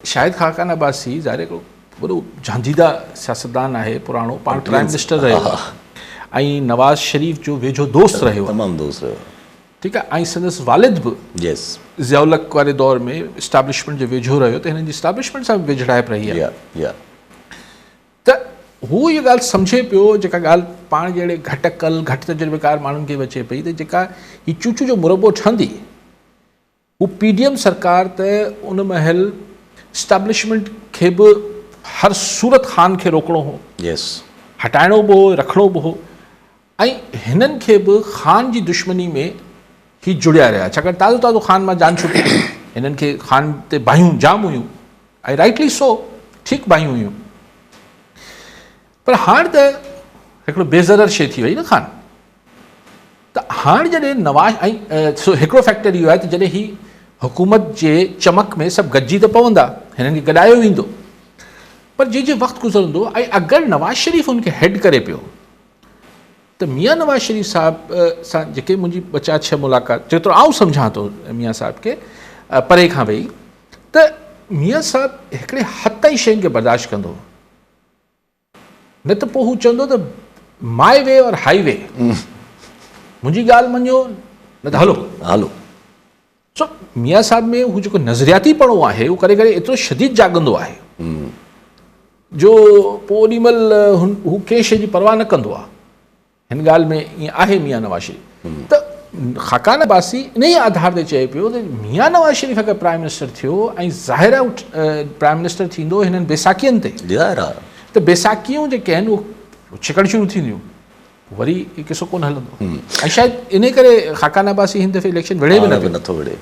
शाहिद खाकान अब्बासी ज़ाहिर हिकिड़ो वॾो झांझीदा सियासतदान आहे, पुराणो पाण प्राइम मिनिस्टर रहियो ऐं नवाज़ शरीफ़ जो वेझो दोस्त रहियो, तमामु दोस्त रहियो, ठीकु आहे। ऐं संदसि वालिद बि ज़ियाउलक वारे दौर में इस्टाब्लिशमेंट जे वेझो रहियो, त हिननि जी इस्टाब्लिशमेंट सां बि वेझड़ाइप रही आहे। त हू इहा ॻाल्हि सम्झे पियो, जेका ॻाल्हि पाण जहिड़े घटि अकल घटि तजुर्बेकार माण्हुनि खे बि अचे पई, त जेका हीअ चूचू जो मुरबो ठहंदी, हू PDM सरकार त उन महिल इस्टाब्लिशमेंट खे बि हर सूरत ख़ान खे रोकणो हो, हटाइणो बि हो, रखिणो बि हो, ऐं हिननि खे बि ख़ान जी दुश्मनी में ही जुड़िया रहिया, छाकाणि ताज़ो ताज़ो ख़ान मां जान छुटी, हिननि खे ख़ान ते बाहियूं जाम हुयूं ऐं राइटली सो, ठीकु बाहियूं हुयूं। पर हाणे त हिकिड़ो बेज़रर शइ थी वई न ख़ान। त हाणे जॾहिं नवाज़ ऐं हिकिड़ो फैक्टर इहो आहे त जॾहिं ही हुकूमत जे चमक में सभु गॾिजी त पवंदा, हिननि खे गॾायो वेंदो, पर जीअं जीअं वक़्तु गुज़रंदो ऐं अगरि नवाज़ शरीफ़ हुनखे हेड करे पियो, त मियां नवाज़ शरीफ़ साहिब सां जेके मुंहिंजी 2-4 मुलाक़ात, जेतिरो आउं सम्झां थो मियां साहिब खे परे खां वेही, त मियां साहिबु हिकिड़े हद ताईं शयुनि खे बर्दाश्त कंदो, न त पोइ हू चवंदो त माई वे और हाई वे, मुंहिंजी ॻाल्हि मञो न त हलो हलो। सो मियां साहिब में हू जेको नज़रियातीपणो आहे, उहो करे करे एतिरो शदीद जाॻंदो आहे जो पोइ ओॾी महिल हू कंहिं शइ जी परवाह न कंदो आहे। हिन ॻाल्हि में ईअं आहे मियां नवाज़ शरीफ़। त खाकान अब्बासी इन ई आधार ते चए पियो त मियां नवाज़ शरीफ़ अगरि प्राइम मिनिस्टर थियो ऐं ज़ाहिर आहे प्राइम मिनिस्टर थींदो हिननि बैसाखियुनि ते, त बैसाखियूं जेके आहिनि उहे छिकण शुरू थींदियूं, वरी किसो कोन हलंदो। ऐं शायदि इन करे खाकान अब्बासी हिन दफ़े इलेक्शन विढ़े बि नथो विढ़े।